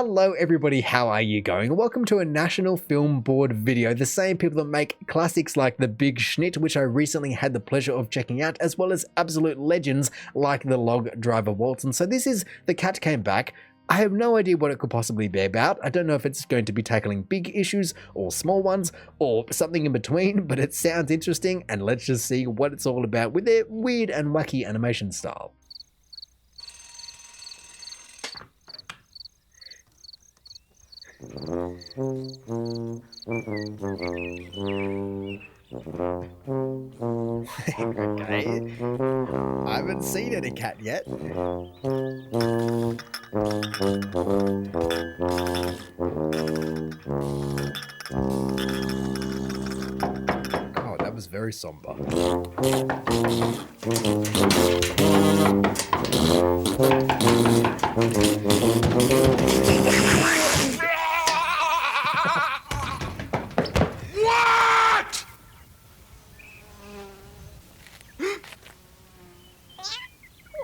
Hello everybody, how are you going? Welcome to a National Film Board video. The same people that make classics like The Big Schnitt, which I recently had the pleasure of checking out, as well as absolute legends like The Log Driver Waltz. And so this is The Cat Came Back. I have no idea what it could possibly be about. I don't know if it's going to be tackling big issues or small ones or something in between, but it sounds interesting, and let's just see what it's all about with their weird and wacky animation style. Okay. I haven't seen any cat yet. Oh, that was very somber.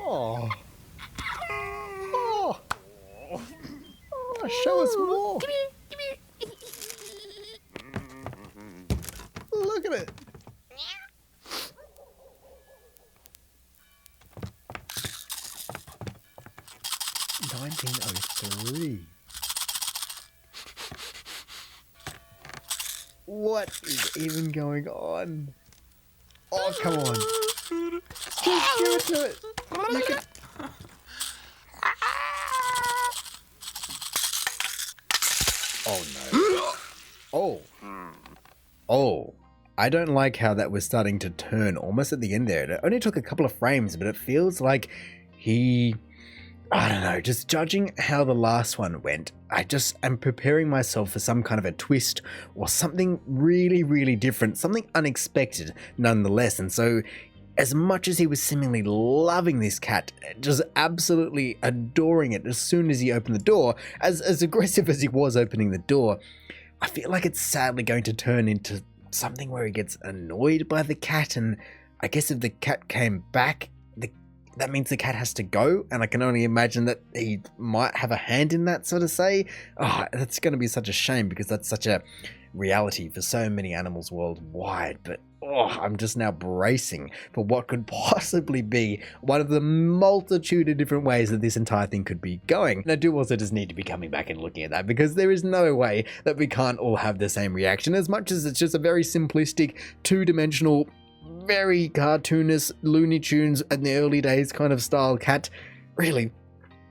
Oh. Oh. Oh, show us more. Look at it. $1903. What is even going on? Oh, come on. Just give it to it. You can... Oh no. Oh. Oh. I don't like how that was starting to turn almost at the end there. It only took a couple of frames, but it feels like I don't know, just judging how the last one went, I just am preparing myself for some kind of a twist or something really, really different, something unexpected nonetheless. And so as much as he was seemingly loving this cat, just absolutely adoring it as soon as he opened the door, as aggressive as he was opening the door, I feel like it's sadly going to turn into something where he gets annoyed by the cat. And I guess if the cat came back, that means the cat has to go, and I can only imagine that he might have a hand in that, so to say. Oh, that's going to be such a shame because that's such a reality for so many animals worldwide. But I'm just now bracing for what could possibly be one of the multitude of different ways that this entire thing could be going. And I do also just need to be coming back and looking at that, because there is no way that we can't all have the same reaction, as much as it's just a very simplistic, two-dimensional, very cartoonish, Looney Tunes in the early days kind of style cat. Really,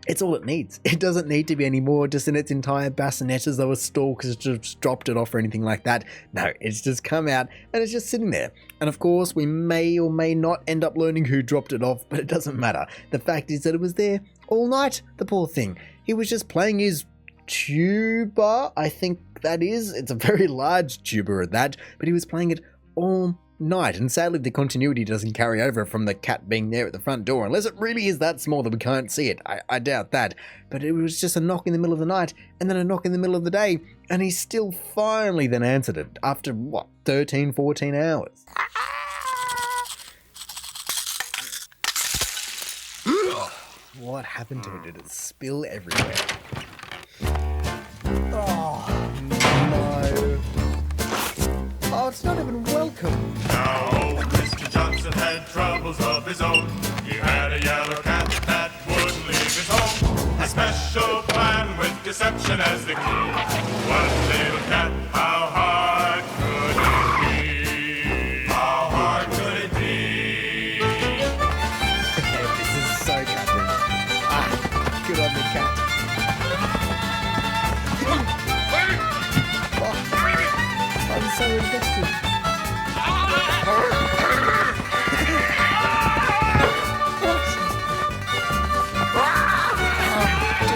it's all it needs. It doesn't need to be any more just in its entire bassinet as though a stork has just dropped it off or anything like that. No, it's just come out and it's just sitting there. And of course, we may or may not end up learning who dropped it off, but it doesn't matter. The fact is that it was there all night, the poor thing. He was just playing his tuba, I think that is. It's a very large tuba at that, but he was playing it all night, and sadly the continuity doesn't carry over from the cat being there at the front door, unless it really is that small that we can't see it. I doubt that, but it was just a knock in the middle of the night and then a knock in the middle of the day, and he still finally then answered it after what, 13-14 hours. What happened to it? Did it spill everywhere? Oh no. Oh, it's not even welcome. Now, Mr. Johnson had troubles of his own. He had a yellow cat that wouldn't leave his home. A special plan with deception as the key. One little cat, how hard could it be? How hard could it be? This is so catchy. Good on the cat. I'm so invested.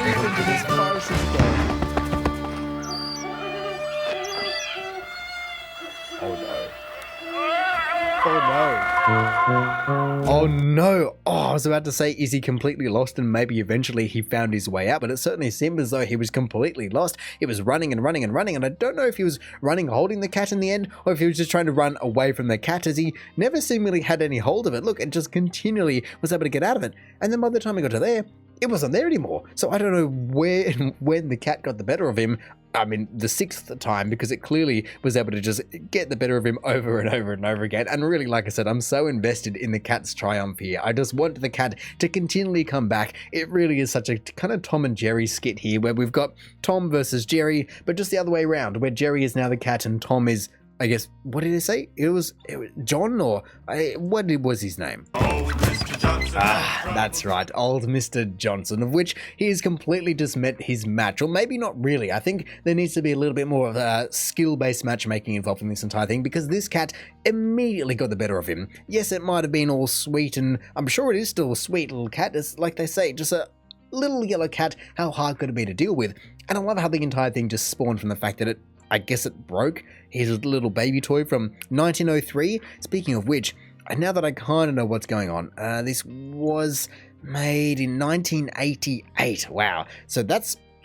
Deep into this forest again. Oh no. Oh no. Oh no. Oh, I was about to say, is he completely lost and maybe eventually he found his way out, but it certainly seemed as though he was completely lost. He was running and running and running, and I don't know if he was running holding the cat in the end, or if he was just trying to run away from the cat, as he never seemingly had any hold of it. Look, it just continually was able to get out of it. And then by the time he got to there, it wasn't there anymore. So I don't know where and when the cat got the better of him. I mean, the 6th time, because it clearly was able to just get the better of him over and over and over again. And really, like I said, I'm so invested in the cat's triumph here. I just want the cat to continually come back. It really is such a kind of Tom and Jerry skit here, where we've got Tom versus Jerry, but just the other way around, where Jerry is now the cat and Tom is, I guess, what did he say? It was John, or what was his name? Old Mr. Johnson. That's right, old Mr. Johnson, of which he has completely just met his match, or maybe not really. I think there needs to be a little bit more of skill-based matchmaking involved in this entire thing, because this cat immediately got the better of him. Yes, it might have been all sweet, and I'm sure it is still a sweet little cat. It's like they say, just a little yellow cat. How hard could it be to deal with? And I love how the entire thing just spawned from the fact that I guess it broke his little baby toy from 1903. Speaking of which, now that I kind of know what's going on, this was made in 1988. Wow. So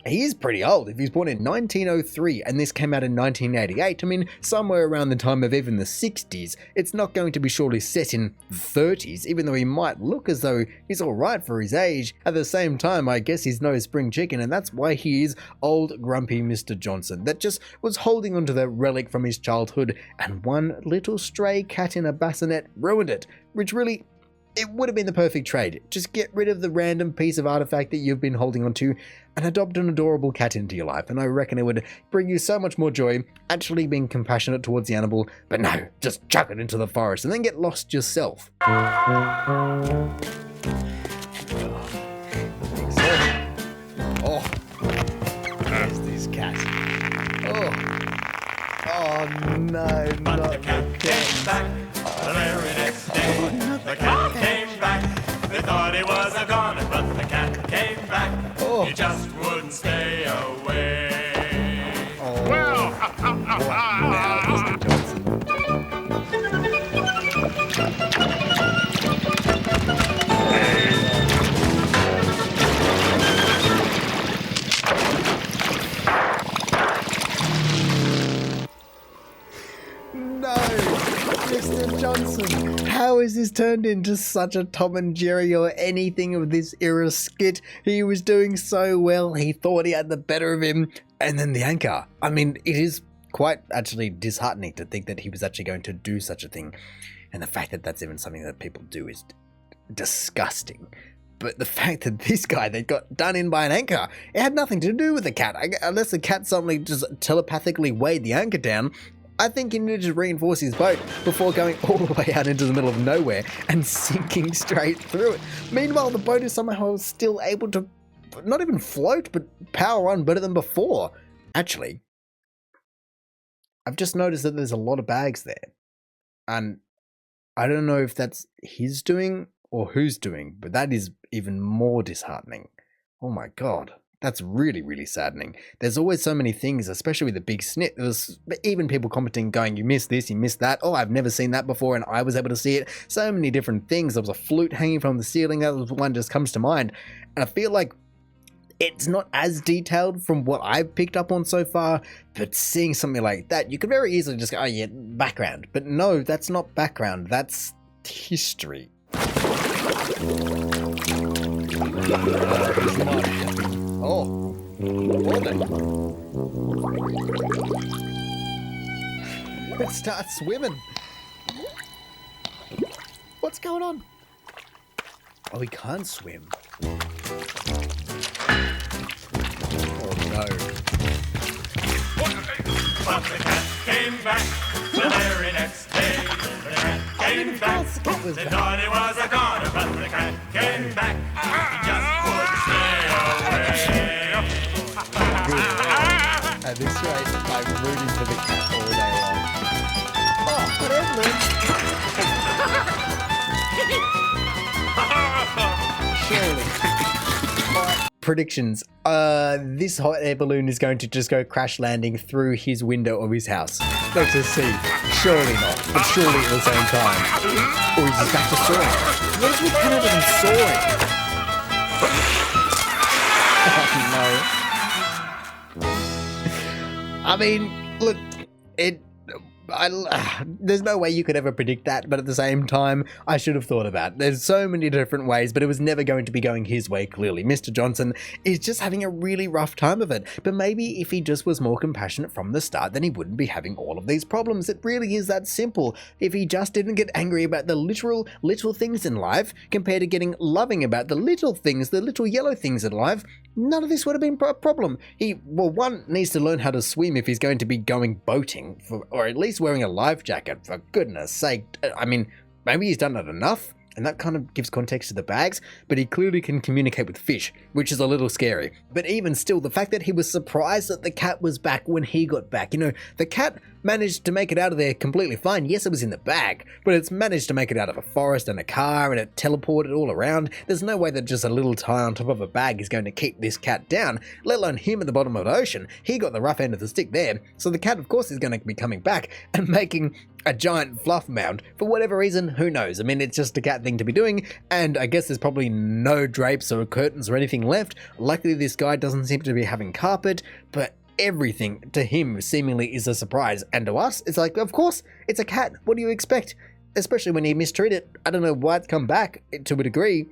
he is pretty old. If he's born in 1903 and this came out in 1988, I mean, somewhere around the time of even the 60s, it's not going to be surely set in the 30s, even though he might look as though he's alright for his age. At the same time, I guess he's no spring chicken, and that's why he is old grumpy Mr. Johnson, that just was holding onto the relic from his childhood, and one little stray cat in a bassinet ruined it, which really, it would have been the perfect trade. Just get rid of the random piece of artifact that you've been holding onto and adopt an adorable cat into your life. And I reckon it would bring you so much more joy actually being compassionate towards the animal. But no, just chuck it into the forest and then get lost yourself. Oh, there's this cat. Oh no, But not the cat came back the very next day. The cat came back. They thought he was a goner, but the cat came back. Oh. He just wouldn't stay away. Oh, what now, Mr. Johnson? No, Mr. Johnson, how is this turned into such a Tom and Jerry or anything of this era skit? He was doing so well, he thought he had the better of him, and then the anchor. I mean, it is quite actually disheartening to think that he was actually going to do such a thing, and the fact that that's even something that people do is disgusting. But the fact that this guy, they got done in by an anchor, it had nothing to do with the cat, unless the cat suddenly just telepathically weighed the anchor down. I think he needed to reinforce his boat before going all the way out into the middle of nowhere and sinking straight through it. Meanwhile, the boat is somehow still able to not even float, but power on better than before. Actually, I've just noticed that there's a lot of bags there. And I don't know if that's his doing or who's doing, but that is even more disheartening. Oh my god. That's really, really saddening. There's always so many things, especially with the big snit. There's even people commenting going, you missed this, you missed that. Oh, I've never seen that before, and I was able to see it. So many different things. There was a flute hanging from the ceiling. That was one just comes to mind. And I feel like it's not as detailed from what I've picked up on so far, but seeing something like that, you could very easily just go, oh yeah, background. But no, that's not background. That's history. Oh, morning. It starts swimming. What's going on? Oh, he can't swim. Oh no. But the cat came back the very next day. The cat came back. They thought he was a goner, but the cat came back. He just wouldn't stay away. At this rate, I'm rooting for the cat all day long. Oh, whatever. Surely. Alright, predictions. This hot air balloon is going to just go crash landing through his window of his house. Let's just see. Surely not, but surely at the same time. Or he's just back to soaring. What is with Canada and soaring? Oh no. I mean, look, There's no way you could ever predict that, but at the same time, I should have thought about it. There's so many different ways, but it was never going to be going his way, clearly. Mr. Johnson is just having a really rough time of it, but maybe if he just was more compassionate from the start, then he wouldn't be having all of these problems. It really is that simple. If he just didn't get angry about the literal little things in life, compared to getting loving about the little things, the little yellow things in life, none of this would have been a problem. He, well, one needs to learn how to swim if he's going to be going boating, or at least wearing a life jacket, for goodness sake. I mean, maybe he's done it enough, and that kind of gives context to the bags, but he clearly can communicate with fish, which is a little scary. But even still, the fact that he was surprised that the cat was back when he got back. You know, the cat managed to make it out of there completely fine. Yes, it was in the bag, but it's managed to make it out of a forest and a car, and it teleported all around. There's no way that just a little tie on top of a bag is going to keep this cat down, let alone him at the bottom of the ocean. He got the rough end of the stick there, so the cat, of course, is going to be coming back and making a giant fluff mound. For whatever reason, who knows? I mean, it's just a cat thing to be doing, and I guess there's probably no drapes or curtains or anything left. Luckily, this guy doesn't seem to be having carpet, but everything to him seemingly is a surprise, and to us, it's like, of course, it's a cat. What do you expect? Especially when he mistreated it. I don't know why it's come back to a degree,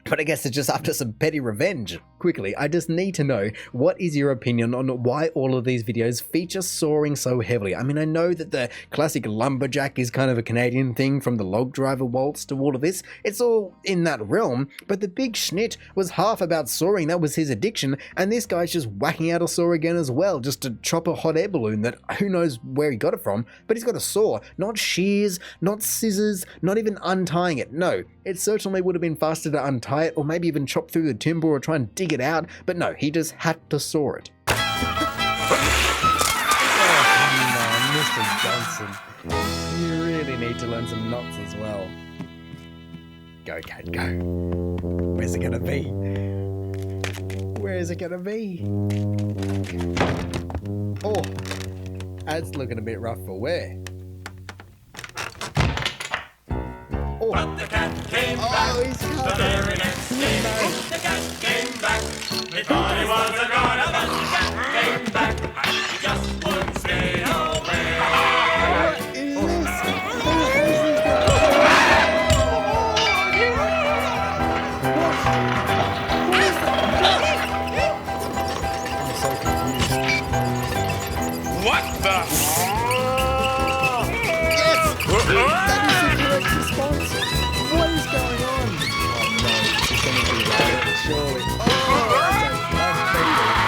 but I guess it's just after some petty revenge. Quickly, I just need to know, what is your opinion on why all of these videos feature soaring so heavily? I mean, I know that the classic lumberjack is kind of a Canadian thing, from the log driver waltz to all of this. It's all in that realm, but the big schnit was half about soaring. That was his addiction, and this guy's just whacking out a saw again as well, just to chop a hot air balloon that who knows where he got it from, but he's got a saw. Not shears, not scissors, not even untying it. No, it certainly would have been faster to untie it, or maybe even chop through the timber or try and dig it out, but no, he just had to saw it. Oh, no, Mr. Johnson. You really need to learn some knots as well. Go, cat, go. Where's it gonna be? Where is it gonna be? Oh, that's looking a bit rough for wear. Oh, But the cat came back. he's The got very it. next day, the cat came back. He thought he was a goner, but the cat came back. He just wouldn't stay away. What is this? Who is this guy? I'm so confused. What the? Yes! That is the correct response. What is going on? Oh no, it's going to be rabbit, surely. Oh, that's a rough baby.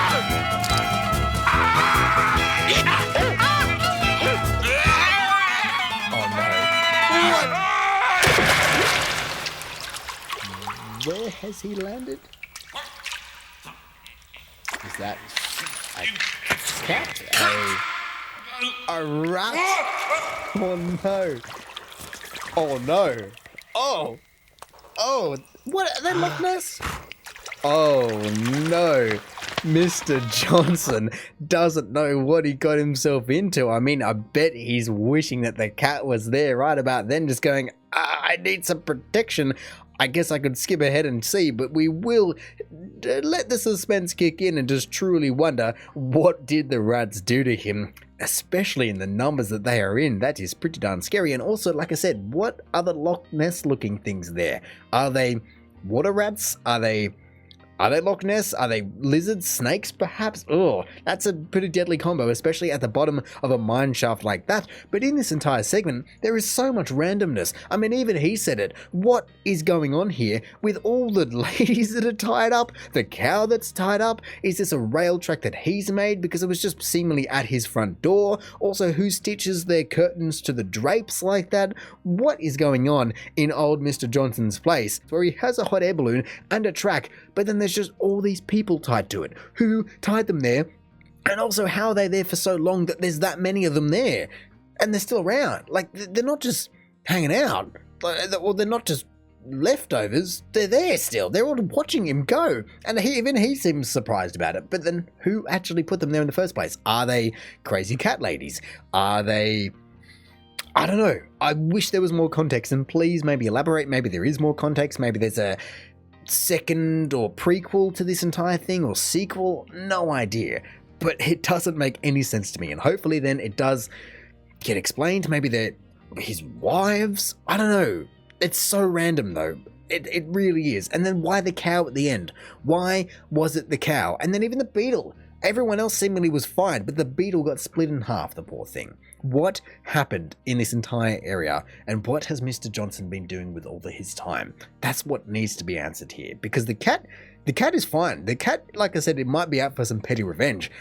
Oh no. Where has he landed? Is that a cat? A rat? Oh no. Oh no. Oh. Oh. What? Are they Loch Ness? Oh no. Mr. Johnson doesn't know what he got himself into. I mean, I bet he's wishing that the cat was there right about then, just going, I need some protection. I guess I could skip ahead and see, but we will let the suspense kick in and just truly wonder, what did the rats do to him? Especially in the numbers that they are in. That is pretty darn scary. And also, like I said, what are the Loch Ness looking things there? Are they water rats? Are they Loch Ness? Are they lizards, snakes, perhaps? Oh, that's a pretty deadly combo, especially at the bottom of a mine shaft like that. But in this entire segment, there is so much randomness. I mean, even he said it. What is going on here with all the ladies that are tied up? The cow that's tied up? Is this a rail track that he's made because it was just seemingly at his front door? Also, who stitches their curtains to the drapes like that? What is going on in old Mr. Johnson's place, where he has a hot air balloon and a track, but then there's just all these people tied to it? Who tied them there? And also, how are they there for so long that there's that many of them there? And they're still around. Like, they're not just hanging out. Or they're not just leftovers. They're there still. They're all watching him go. And even he seems surprised about it. But then, who actually put them there in the first place? Are they crazy cat ladies? Are they... I don't know. I wish there was more context. And please maybe elaborate. Maybe there is more context. Maybe there's a second or prequel to this entire thing, or sequel. No idea. But it doesn't make any sense to me. And hopefully then it does get explained. Maybe they're his wives. I don't know. It's so random though. It really is. And then why the cow at the end? Why was it the cow? And then even the beetle. Everyone else seemingly was fine, but the beetle got split in half, the poor thing. What happened in this entire area, and what has Mr. Johnson been doing with all of his time? That's what needs to be answered here, because the cat is fine. The cat, like I said, it might be out for some petty revenge,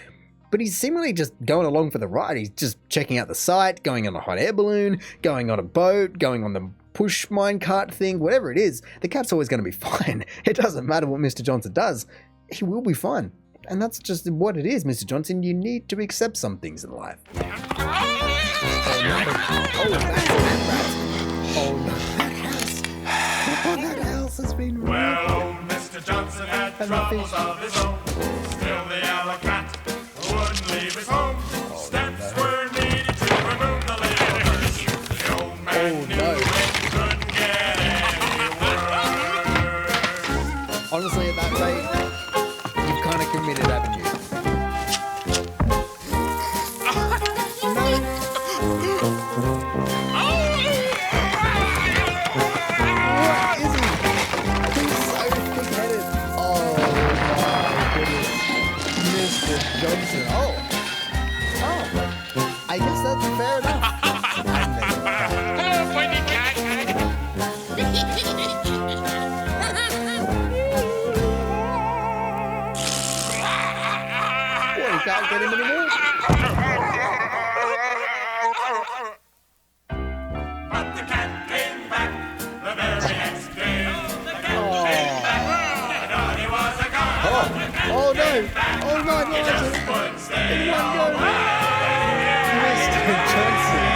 but he's seemingly just going along for the ride. He's just checking out the site, going on a hot air balloon, going on a boat, going on the push minecart thing, whatever it is. The cat's always going to be fine. It doesn't matter what Mr. Johnson does. He will be fine. And that's just what it is, Mr. Johnson. You need to accept some things in life. Oh, that house has been Well, Mr. Johnson had troubles of his own. Still the yellow cat wouldn't leave his home. Steps were needed to remove the little curse. The old man knew it couldn't get any worse. Honestly, at that rate, you've kind of committed, haven't you? Johnson. Oh, I guess that's fair enough. Hello, pointy cat. Well, you can't get him anymore. But the cat came back the very next day. The cat came back. I thought he was a god. Oh no! Oh no! No! Just wouldn't stay In one go. Mr. Johnson.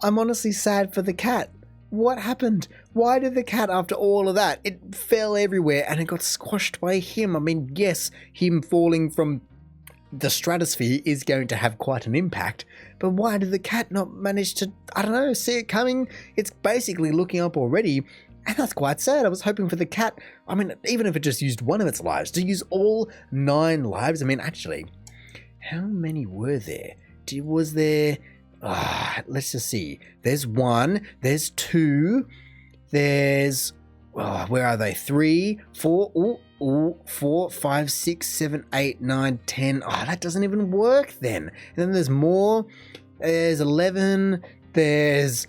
I'm honestly sad for the cat. What happened? Why did the cat, after all of that, it fell everywhere and it got squashed by him? I mean, yes, him falling from the stratosphere is going to have quite an impact, but why did the cat not manage to, I don't know, see it coming? It's basically looking up already, and that's quite sad. I was hoping for the cat, I mean, even if it just used one of its lives, to use all 9 lives. I mean, actually, how many were there? Was there, let's just see. There's 1, there's 2, there's, where are they? 3, 4, 4, 5, 6, 7, 8, 9, 10. Oh, that doesn't even work then. And then there's more. There's 11. There's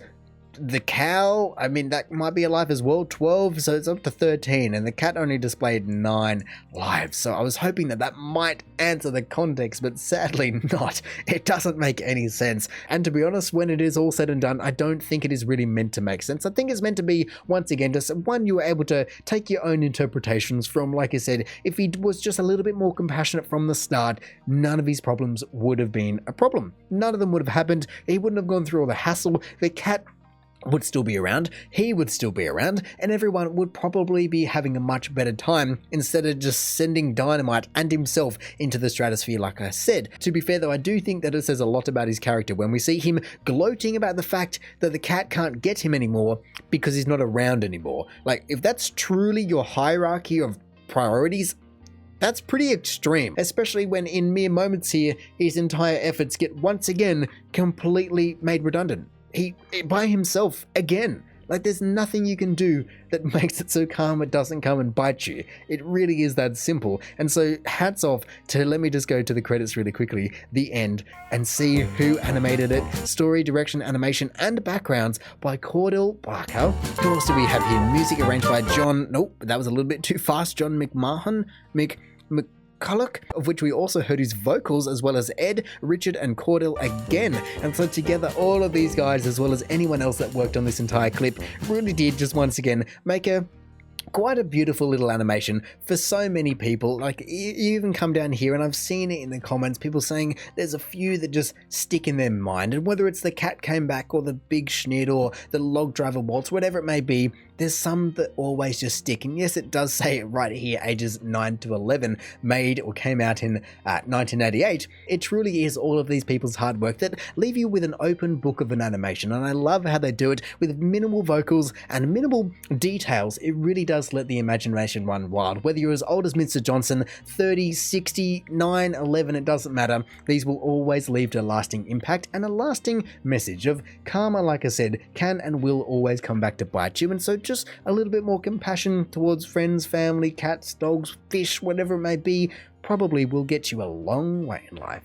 the cow. I mean, that might be alive as well. 12. So it's up to 13. And the cat only displayed 9 lives. So I was hoping that that might answer the context, but sadly not. It doesn't make any sense. And to be honest, when it is all said and done, I don't think it is really meant to make sense. I think it's meant to be, once again, just one, you were able to take your own interpretations from, like I said, if he was just a little bit more compassionate from the start, none of his problems would have been a problem. None of them would have happened. He wouldn't have gone through all the hassle. The cat would still be around, he would still be around, and everyone would probably be having a much better time instead of just sending dynamite and himself into the stratosphere, like I said. To be fair though, I do think that it says a lot about his character when we see him gloating about the fact that the cat can't get him anymore because he's not around anymore. Like, if that's truly your hierarchy of priorities, that's pretty extreme, especially when in mere moments here, his entire efforts get once again completely made redundant. He, by himself, again. Like, there's nothing you can do that makes it so calm it doesn't come and bite you. It really is that simple. And so, hats off to, let me just go to the credits really quickly, the end, and see who animated it. Story, direction, animation, and backgrounds by Cordell Barker. Who else do we have here? Music arranged by John, nope, that was a little bit too fast, John McMahon, McCulloch, of which we also heard his vocals, as well as Ed, Richard, and Cordell again. And so together, all of these guys, as well as anyone else that worked on this entire clip, really did just once again make quite a beautiful little animation for so many people. Like, you even come down here, and I've seen it in the comments, people saying there's a few that just stick in their mind, and whether it's the cat came back or the big schnitt or the log driver waltz, whatever it may be, there's some that always just stick. And yes, it does say it right here, ages 9 to 11, made or came out in 1988. It truly is all of these people's hard work that leave you with an open book of an animation. And I love how they do it with minimal vocals and minimal details. It really does let the imagination run wild. Whether you're as old as Mr. Johnson, 30, 60, 9, 11, it doesn't matter. These will always leave a lasting impact and a lasting message of karma, like I said, can and will always come back to bite you. And so just a little bit more compassion towards friends, family, cats, dogs, fish, whatever it may be, probably will get you a long way in life.